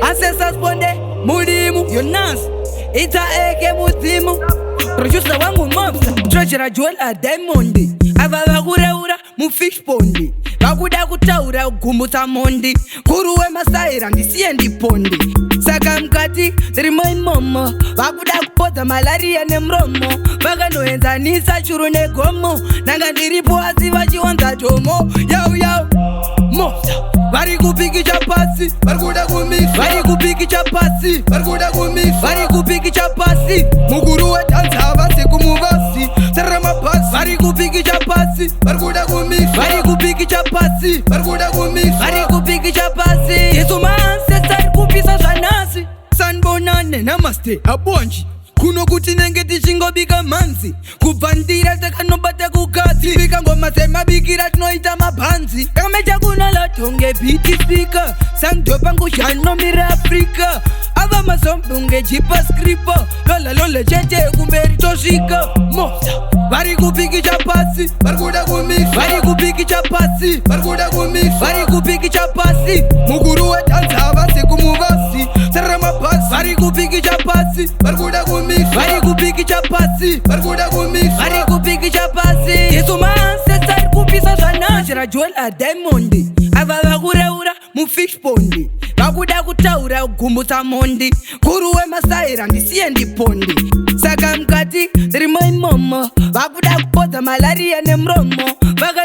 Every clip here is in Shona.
Ancestors bonde mulimu Yonas ita eke muzimu producer wangu mobster treasure jewel a diamond ava vakureura mu fish pond vakuda kutaura kugumbusa mondi kuruwe masaira ndisiye ndipondi saka mukati ndirimo imomo vakuda kupodza malaria nemromo vakanoenzanisa churu negomo nanga ndiripo asi vachiwanza tomo yau mobster vari kupikicha pasi vari kuda kumisa vari kupikicha pasi vari kuda kumisa vari kupikicha pasi mukuru wedanza havasi kumuvasi saramapasi vari kupikicha pasi vari kuda kumisa vari kupikicha pasi vari kuda kumisa vari kupikicha pasi yesu maancestors kupisa zvanasi sanbonane namaste abonji kuno kuti nenge tichingobika manzi kubva ndira takanobata kukadzi bika ngoma semabikira tinoita mabhanzi kamecha kuna latonge biti spika sangdopa ngushanomira afrika ava masombunge jipa skripa lola chete kumberi tosvika mobster vari kupikicha pasi vari kuda kumisa vari kupikicha pasi vari kuda kumisa vari kupikicha pasi mukuru wedanza havasi kumuvasi saramapasi vari kupikicha pasi vari kuda kumisa vari kupikicha pasi vari kuda kumisa vari kupikicha pasi yesu maancestors kupisa zvanashira jewel a diamond ava vakureura mu fish pond vakuda kutaura kugumbusa mondi kuruwe masaira ndisiye ndipondi saka mukati ndirimo imomo vakuda kupodza malaria nemromo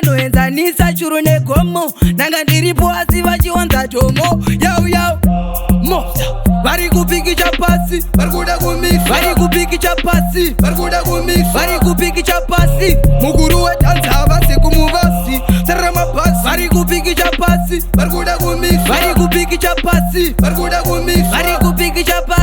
vakanoenzanisa churu negomo nanga ndiripo asi vachiwanza tomo yau mobster vari kupikicha pasi vari kuda kumisa vari kupikicha pasi vari kuda kumisa vari kupikicha pasi mukuru wedanza havasi kumuvasi saramapasi vari kupikicha pasi vari kuda kumisa vari kupikicha pasi vari kuda kumisa vari kupikicha pasi